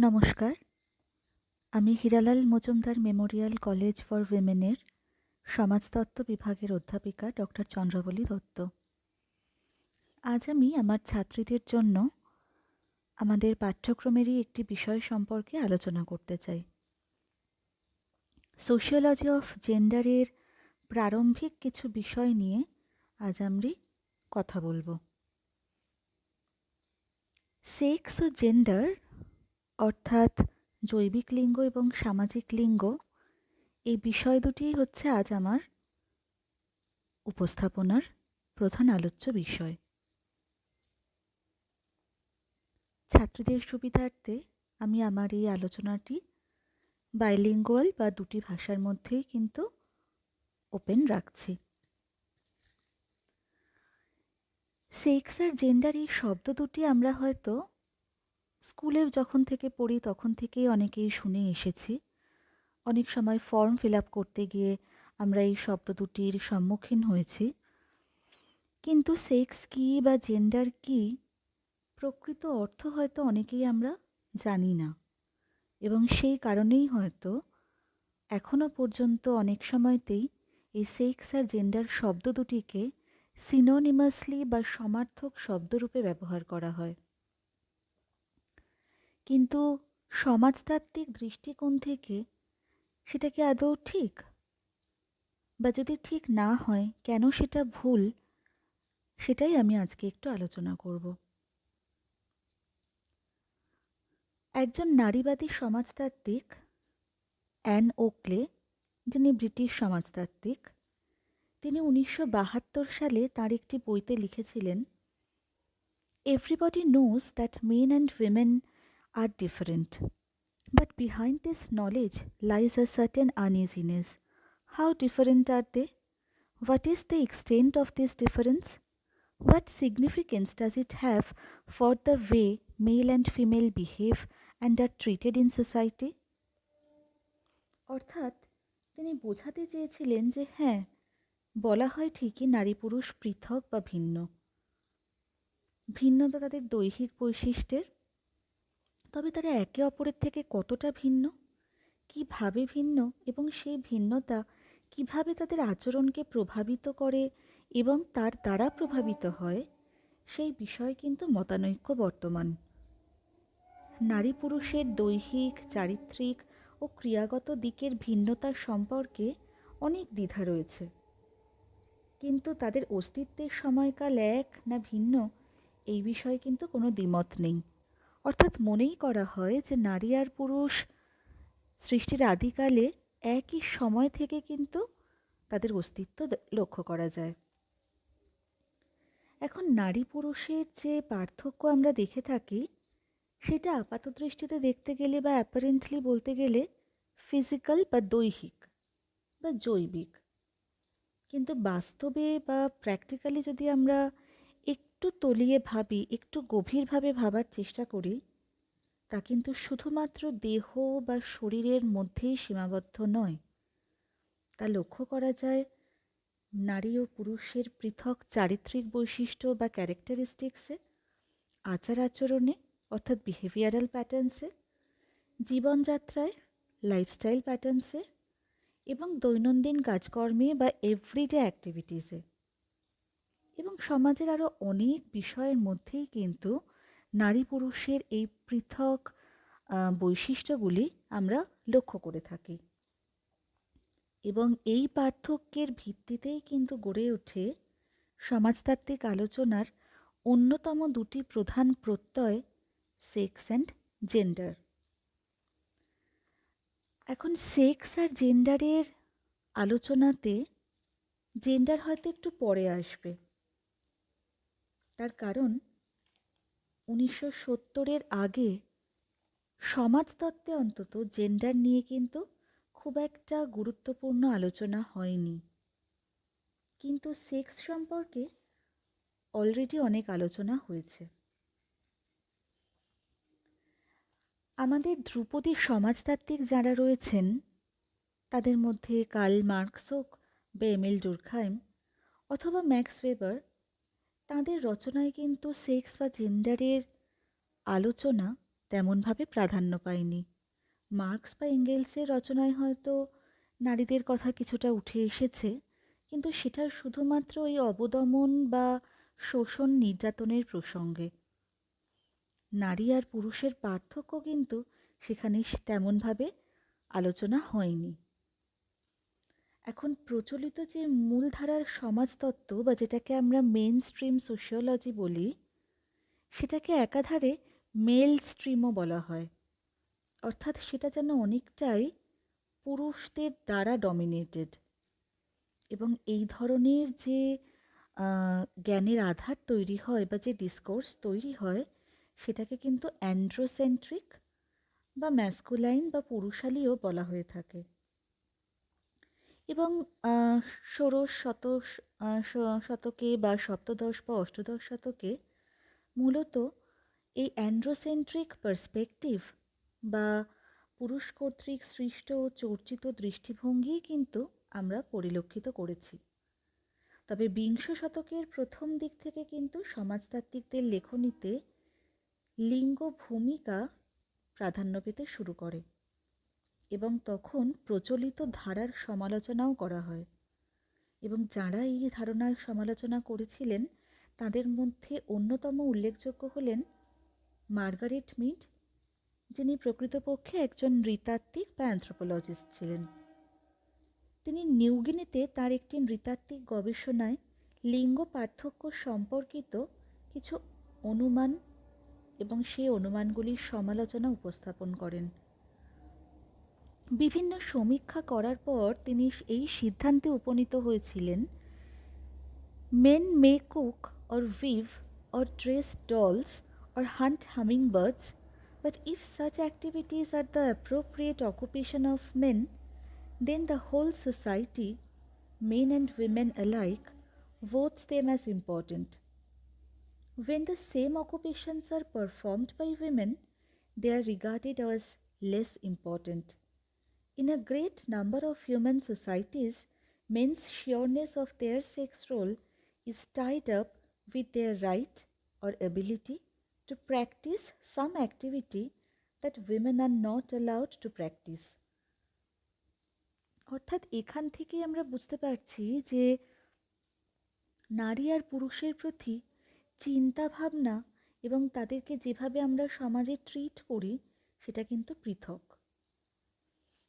নমস্কার, আমি Hiralal Majumdar memorial college for উইমেনের সমাজতত্ত্ব বিভাগের অধ্যাপিকা ডক্টর চন্দ্রাবলী দত্ত। আজ আমি আমার ছাত্রীদের জন্য আমাদের পাঠ্যক্রমেরই একটি বিষয় সম্পর্কে আলোচনা করতে চাই। সোশিওলজি অফ জেন্ডারের প্রারম্ভিক কিছু বিষয় নিয়ে আজ আমরা কথা বলবো। সেক্স ও জেন্ডার অর্থাৎ জৈবিক লিঙ্গ এবং সামাজিক লিঙ্গ, এই বিষয় দুটিই হচ্ছে আজ আমার উপস্থাপনার প্রধান আলোচ্য বিষয়। ছাত্রীদের সুবিধার্থে আমি আমার এই আলোচনাটি বাইলিঙ্গুয়াল বা দুটি ভাষার মধ্যেই কিন্তু ওপেন রাখছি। সেক্স আর জেন্ডার এই শব্দ দুটি আমরা হয়তো স্কুলে যখন থেকে পড়ি তখন থেকেই অনেকেই শুনে এসেছি। অনেক সময় ফর্ম ফিল আপ করতে গিয়ে আমরা এই শব্দ দুটির সম্মুখীন হয়েছি। কিন্তু সেক্স কী বা জেন্ডার কী, প্রকৃত অর্থ হয়তো অনেকেই আমরা জানি না, এবং সেই কারণেই হয়তো এখনও পর্যন্ত অনেক সময়তেই এই সেক্স আর জেন্ডার শব্দ দুটিকে সিনোনিমাসলি বা সমার্থক শব্দরূপে ব্যবহার করা হয়। কিন্তু সমাজতাত্ত্বিক দৃষ্টিকোণ থেকে সেটা কি আদৌ ঠিক? বা যদি ঠিক না হয়, কেন সেটা ভুল, সেটাই আমি আজকে একটু আলোচনা করব। একজন নারীবাদী সমাজতাত্ত্বিক অ্যান ওকলে, যিনি ব্রিটিশ সমাজতাত্ত্বিক, তিনি 1972 সালে তাঁর একটি বইতে লিখেছিলেন, "Everybody knows that men and women are different. But behind this knowledge lies a certain uneasiness. How different are they? What is the extent of this difference? What significance does it have for the way male and female behave and are treated in society?" অর্থাৎ তিনি বোঝাতে চেয়েছিলেন যে হ্যাঁ, বলা হয় ঠিকই নারী পুরুষ পৃথক বা ভিন্ন, ভিন্নতা তাদের দৈহিক বৈশিষ্ট্যের, তবে তারা একে অপরের থেকে কতটা ভিন্ন, কিভাবে ভিন্ন, এবং সেই ভিন্নতা কিভাবে তাদের আচরণকে প্রভাবিত করে এবং তার দ্বারা প্রভাবিত হয়, সেই বিষয়ে কিন্তু মতানৈক্য বর্তমান। নারী পুরুষের দৈহিক, চারিত্রিক ও ক্রিয়াগত দিকের ভিন্নতার সম্পর্কে অনেক দ্বিধা রয়েছে, কিন্তু তাদের অস্তিত্বের সময়কাল এক না ভিন্ন, এই বিষয়ে কিন্তু কোনো দ্বিমত নেই। অর্থাৎ মনেই করা হয় যে নারী আর পুরুষ সৃষ্টির আদিকালে একই সময় থেকে কিন্তু তাদের অস্তিত্ব লক্ষ্য করা যায়। এখন নারী পুরুষের যে পার্থক্য আমরা দেখে থাকি, সেটা আপাত দৃষ্টিতে দেখতে গেলে বা অ্যাপারেন্টলি বলতে গেলে ফিজিক্যাল বা দৈহিক বা জৈবিক, কিন্তু বাস্তবে বা প্র্যাকটিক্যালি যদি আমরা একটু তলিয়ে ভাবি, একটু গভীরভাবে ভাবার চেষ্টা করি, তা কিন্তু শুধুমাত্র দেহ বা শরীরের মধ্যেই সীমাবদ্ধ নয়। তা লক্ষ্য করা যায় নারী ও পুরুষের পৃথক চারিত্রিক বৈশিষ্ট্য বা ক্যারেক্টারিস্টিক্সে, আচার আচরণে অর্থাৎ বিহেভিয়ারাল প্যাটার্নসে, জীবনযাত্রায় লাইফস্টাইল প্যাটার্নসে, এবং দৈনন্দিন কাজকর্মে বা এভরিডে অ্যাক্টিভিটিসে, এবং সমাজের আরও অনেক বিষয়ের মধ্যেই কিন্তু নারী পুরুষের এই পৃথক বৈশিষ্ট্যগুলি আমরা লক্ষ্য করে থাকি। এবং এই পার্থক্যের ভিত্তিতেই কিন্তু গড়ে ওঠে সমাজতাত্ত্বিক আলোচনার অন্যতম দুটি প্রধান প্রত্যয়, সেক্স অ্যান্ড জেন্ডার। এখন সেক্স আর জেন্ডারের আলোচনাতে জেন্ডার হয়তো একটু পরে আসবে, তার কারণ 1970-এর আগে সমাজতত্ত্বে অন্তত জেন্ডার নিয়ে কিন্তু খুব একটা গুরুত্বপূর্ণ আলোচনা হয়নি। কিন্তু সেক্স সম্পর্কে অলরেডি অনেক আলোচনা হয়েছে। আমাদের ধ্রুপদী সমাজতাত্ত্বিক যারা রয়েছেন, তাদের মধ্যে কার্ল মার্কস হোক বা এমিল ডুরখাইম অথবা ম্যাক্স ওয়েবার, তাঁদের রচনায় কিন্তু সেক্স বা জেন্ডারের আলোচনা তেমনভাবে প্রাধান্য পায়নি। মার্কস বা এঙ্গেলসের রচনায় হয়তো নারীদের কথা কিছুটা উঠে এসেছে, কিন্তু সেটা শুধুমাত্র ওই অবদমন বা শোষণ নির্যাতনের প্রসঙ্গে। নারী আর পুরুষের পার্থক্য কিন্তু সেখানে তেমনভাবে আলোচনা হয়নি। এখন প্রচলিত যে মূলধারার সমাজতত্ত্ব বা যেটাকে আমরা মেন স্ট্রিম সোশিওলজি বলি, সেটাকে একাধারে মেল স্ট্রিমও বলা হয়। অর্থাৎ সেটা যেন অনেকটাই পুরুষদের দ্বারা ডমিনেটেড। এবং এই ধরনের যে জ্ঞানের আধার তৈরি হয় বা যে ডিসকোর্স তৈরি হয়, সেটাকে কিন্তু অ্যান্ড্রোসেন্ট্রিক বা ম্যাস্কুলাইন বা পুরুষালীও বলা হয়ে থাকে। এবং ষোড়শ শতকে বা সপ্তদশ বা অষ্টদশ শতকে মূলত এই অ্যান্ড্রোসেন্ট্রিক পার্সপেক্টিভ বা পুরুষ কর্তৃক সৃষ্ট ও চর্চিত দৃষ্টিভঙ্গি কিন্তু আমরা পরিলক্ষিত করেছি। তবে বিংশ শতকের প্রথম দিক থেকে কিন্তু সমাজতাত্ত্বিকদের লেখনীতে লিঙ্গ ভূমিকা প্রাধান্য পেতে শুরু করে এবং তখন প্রচলিত ধারার সমালোচনাও করা হয়। এবং যাঁরা এই ধারণার সমালোচনা করেছিলেন তাদের মধ্যে অন্যতম উল্লেখযোগ্য হলেন মার্গারেট মিড, যিনি প্রকৃতপক্ষে একজন নৃতাত্ত্বিক বা অ্যানথ্রোপোলজিস্ট ছিলেন। তিনি নিউগিনিতে তার একটি নৃতাত্ত্বিক গবেষণায় লিঙ্গ পার্থক্য সম্পর্কিত কিছু অনুমান এবং সেই অনুমানগুলির সমালোচনা উপস্থাপন করেন। বিভিন্ন সমীক্ষা করার পর তিনি এই সিদ্ধান্তে উপনীত হয়েছিলেন, men may cook or weave or dress dolls or hunt hummingbirds, but if such activities are the appropriate occupation of men, then the whole society, men and women alike, votes them as important. When the same occupations are performed by women, they are regarded as less important. In a great number of human societies, men's sureness of their sex role is tied up with their right or ability to practice some activity that women are not allowed to practice. অর্থাৎ এখান থেকেই আমরা বুঝতে পারছি যে নারী আর পুরুষের প্রতি চিন্তা ভাবনা এবং তাদেরকে যেভাবে আমরা সমাজে ট্রিট করি সেটা কিন্তু পৃথক।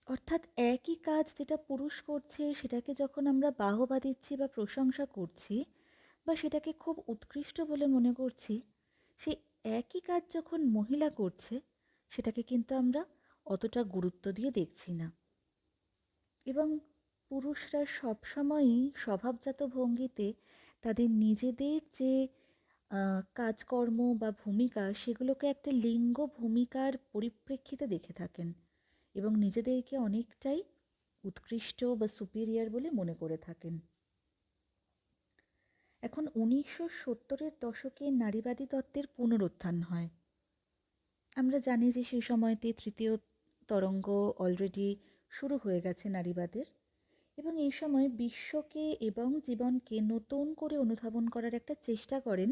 অর্থাৎ একই কাজ যেটা পুরুষ করছে সেটাকে যখন আমরা বাহবা দিচ্ছি বা প্রশংসা করছি বা সেটাকে খুব উৎকৃষ্ট বলে মনে করছি, সেই একই কাজ যখন মহিলা করছে সেটাকে কিন্তু আমরা অতটা গুরুত্ব দিয়ে দেখছি না। এবং পুরুষরা সবসময়ই স্বভাবজাত ভঙ্গিতে তাদের নিজেদের যে কাজকর্ম বা ভূমিকা সেগুলোকে একটা লিঙ্গ ভূমিকার পরিপ্রেক্ষিতে দেখে থাকেন এবং নিজেদেরকে অনেকটাই উৎকৃষ্ট বা সুপিরিয়র বলে মনে করে থাকেন। এখন 1970-এর দশকে নারীবাদী তত্ত্বের পুনরুত্থান হয়। আমরা জানি যে সেই সময়তে তৃতীয় তরঙ্গ অলরেডি শুরু হয়ে গেছে নারীবাদের, এবং এই সময় বিশ্বকে এবং জীবনকে নতুন করে অনুধাবন করার একটা চেষ্টা করেন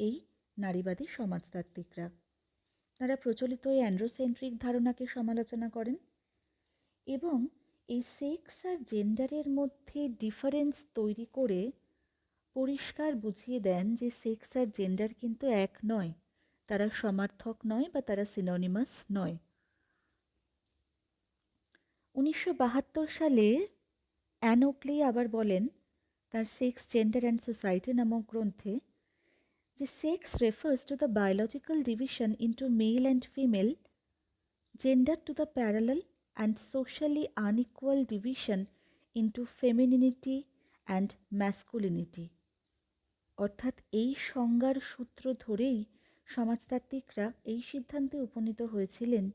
এই নারীবাদী সমাজতাত্ত্বিকরা। তারা প্রচলিত এই অ্যান্ড্রোসেন্ট্রিক ধারণাকে সমালোচনা করেন এবং এই সেক্স আর জেন্ডারের মধ্যে ডিফারেন্স তৈরি করে পরিষ্কার বুঝিয়ে দেন যে সেক্স আর জেন্ডার কিন্তু এক নয়, তারা সমার্থক নয় বা তারা সিনোনিমাস নয়। 1972 সালে অ্যান ওকলি আবার বলেন তার সেক্স, জেন্ডার অ্যান্ড সোসাইটি নামক গ্রন্থে যে sex refers to the biological division into male and female, gender to the parallel and socially unequal division into femininity and masculinity। অর্থাৎ এই সংজ্ঞার সূত্র ধরেই সমাজতাত্ত্বিকরা এই সিদ্ধান্তে উপনীত হয়েছিলেন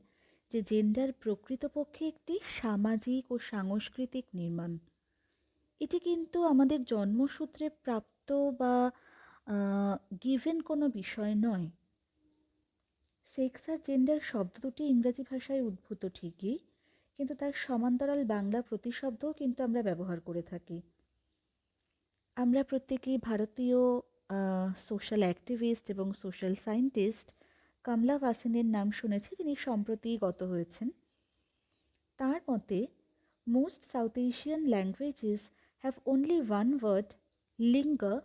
যে জেন্ডার প্রকৃতপক্ষে একটি সামাজিক ও সাংস্কৃতিক নির্মাণ। এটি কিন্তু আমাদের জন্মসূত্রে প্রাপ্ত বা গিভেন কোনো বিষয় নয়। সেক্স আর জেন্ডার শব্দ দুটি ইংরেজি ভাষায় উদ্ভূত ঠিকই, কিন্তু তার সমান্তরাল বাংলা প্রতিশব্দও কিন্তু আমরা ব্যবহার করে থাকি। আমরা প্রত্যেকেই ভারতীয় সোশ্যাল অ্যাক্টিভিস্ট এবং সোশ্যাল সায়েন্টিস্ট কমলা ভাসিনের নাম শুনেছি, যিনি সম্প্রতি গত হয়েছেন। তার মতে most South Asian languages have only one word, linga,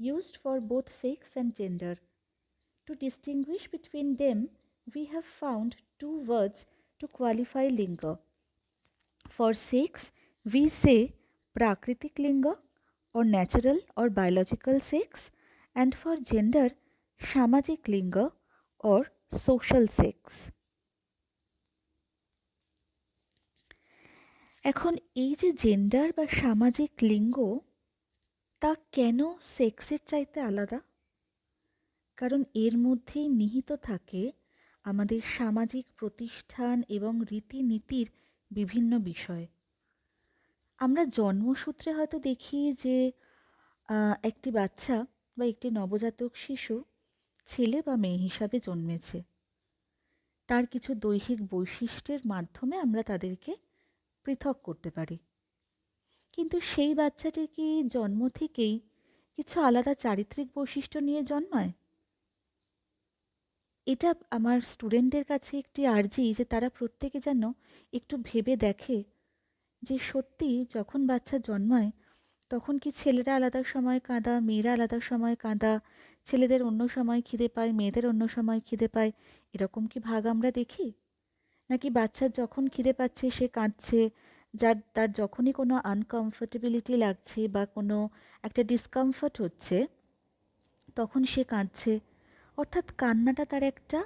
used for both sex and gender. To distinguish between them, we have found two words to qualify linga. For sex, we say prakritik linga or natural or biological sex, and for gender, samajik linga or social sex. এখন এই যে gender বা সামাজিক লিঙ্গ, তা কেন সেক্সের চাইতে আলাদা? কারণ এর মধ্যেই নিহিত থাকে আমাদের সামাজিক প্রতিষ্ঠান এবং রীতিনীতির বিভিন্ন বিষয়। আমরা জন্মসূত্রে হয়তো দেখি যে একটি বাচ্চা বা একটি নবজাতক শিশু ছেলে বা মেয়ে হিসাবে জন্মেছে। তার কিছু দৈহিক বৈশিষ্ট্যের মাধ্যমে আমরা তাদেরকে পৃথক করতে পারি। কিন্তু সেই বাচ্চাটি কি জন্ম থেকেই কিছু আলাদা চারিত্রিক বৈশিষ্ট্য নিয়ে জন্মায়? এটা আমার স্টুডেন্টদের কাছে একটি আর্জি যে তারা প্রত্যেকে যেন একটু ভেবে দেখে যে সত্যি যখন বাচ্চা জন্মায় তখন কি ছেলেরা আলাদা সময় কাঁদা, মেয়েরা আলাদা সময় কাঁদা, ছেলেদের অন্য সময় খিদে পায়, মেয়েদের অন্য সময় খিদে পায়, এরকম কি ভাগ আমরা দেখি? নাকি বাচ্চার যখন খিদে পাচ্ছে সে কাঁদছে, তার যখনই কোনো আনকমফোর্টেবিলিটি লাগছে বা কোনো একটা ডিসকমফর্ট হচ্ছে তখন সে কাঁদছে, অর্থাৎ কান্নাটা তার একটা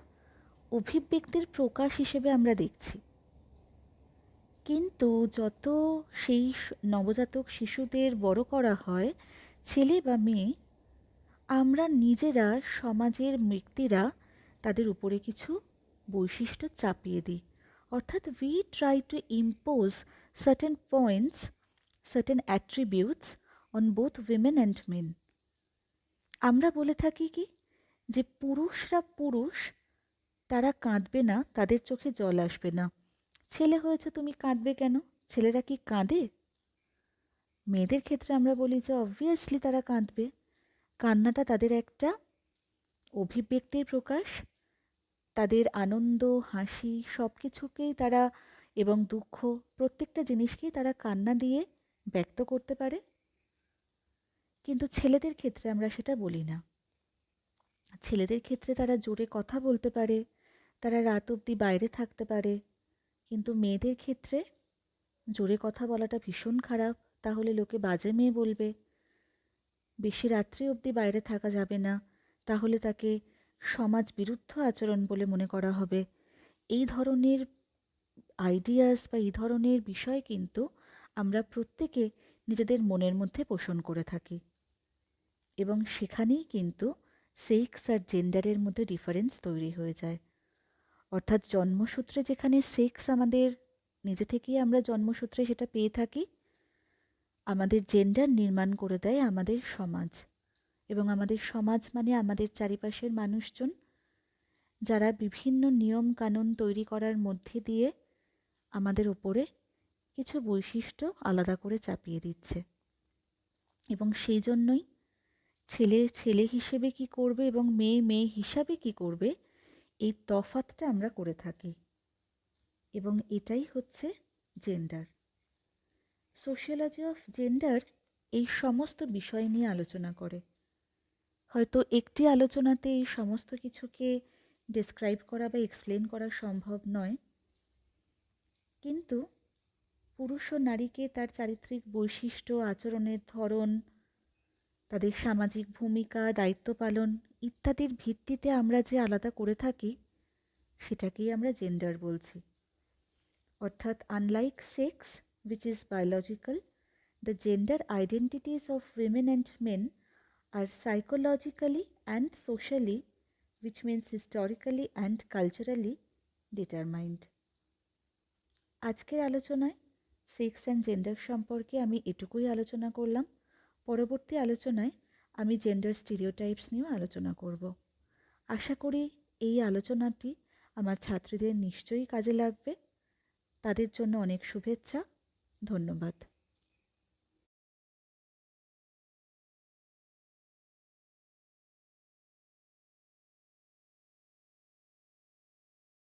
অভিব্যক্তির প্রকাশ হিসেবে আমরা দেখছি। কিন্তু যত সেই নবজাতক শিশুদের বড় করা হয়, ছেলে বা মেয়ে, আমরা নিজেরা সমাজের ব্যক্তিরা তাদের উপরে কিছু বৈশিষ্ট্য চাপিয়ে দিই। অর্থাৎ we try to impose certain points, certain attributes on both women and men. আমরা বলে থাকি কি যে পুরুষরা পুরুষ, তারা কাঁদবে না, তাদের চোখে জল আসবে না। ছেলে হয়েছে তুমি কাঁদবে কেন? ছেলেরা কি কাঁদে? মেয়েদের ক্ষেত্রে আমরা বলি যে অবভিয়াসলি তারা কাঁদবে। কান্নাটা তাদের একটা অভিব্যক্তির প্রকাশ। তাদের আনন্দ, হাসি সব কিছুকেই তারা এবং দুঃখ প্রত্যেকটা জিনিসকেই তারা কান্না দিয়ে ব্যক্ত করতে পারে। কিন্তু ছেলেদের ক্ষেত্রে আমরা সেটা বলি না। ছেলেদের ক্ষেত্রে তারা জোরে কথা বলতে পারে, তারা রাত অবধি বাইরে থাকতে পারে। কিন্তু মেয়েদের ক্ষেত্রে জোরে কথা বলাটা ভীষণ খারাপ, তাহলে লোকে বাজে মেয়ে বলবে। বেশি রাত্রি অবধি বাইরে থাকা যাবে না, তাহলে তাকে সমাজ বিরুদ্ধ আচরণ বলে মনে করা হবে। এই ধরনের আইডিয়াস বা এই ধরনের বিষয় কিন্তু আমরা প্রত্যেকে নিজেদের মনের মধ্যে পোষণ করে থাকি, এবং সেখানেই কিন্তু সেক্স আর জেন্ডারের মধ্যে ডিফারেন্স তৈরি হয়ে যায়। অর্থাৎ জন্মসূত্রে যেখানে সেক্স আমাদের নিজে থেকেই আমরা জন্মসূত্রে সেটা পেয়ে থাকি, আমাদের জেন্ডার নির্মাণ করে দেয় আমাদের সমাজ। এবং আমাদের সমাজ মানে আমাদের চারিপাশের মানুষজন, যারা বিভিন্ন নিয়ম কানুন তৈরি করার মধ্যে দিয়ে আমাদের ওপরে কিছু বৈশিষ্ট্য আলাদা করে চাপিয়ে দিচ্ছে। এবং সেই জন্যই ছেলে ছেলে হিসেবে কি করবে এবং মেয়ে মেয়ে হিসাবে কি করবে, এই তফাৎটা আমরা করে থাকি। এবং এটাই হচ্ছে জেন্ডার। সোশিওলজি অফ জেন্ডার এই সমস্ত বিষয় নিয়ে আলোচনা করে। হয়তো একটি আলোচনাতে এই সমস্ত কিছুকে ডেসক্রাইব করা বা এক্সপ্লেন করা সম্ভব নয়, কিন্তু পুরুষ ও নারীকে তার চারিত্রিক বৈশিষ্ট্য, আচরণের ধরন, তাদের সামাজিক ভূমিকা, দায়িত্ব পালন ইত্যাদির ভিত্তিতে আমরা যে আলাদা করে থাকি, সেটাকেই আমরা জেন্ডার বলছি। অর্থাৎ unlike sex, which is biological, the gender identities of women and men are psychologically and socially, which means historically and culturally determined. আজকের আলোচনায় সেক্স অ্যান্ড জেন্ডার সম্পর্কে আমি এটুকুই আলোচনা করলাম। পরবর্তী আলোচনায় আমি জেন্ডার স্টিরিওটাইপস নিয়েও আলোচনা করব। আশা করি এই আলোচনাটি আমার ছাত্রীদের নিশ্চয়ই কাজে লাগবে। তাদের জন্য অনেক শুভেচ্ছা। ধন্যবাদ।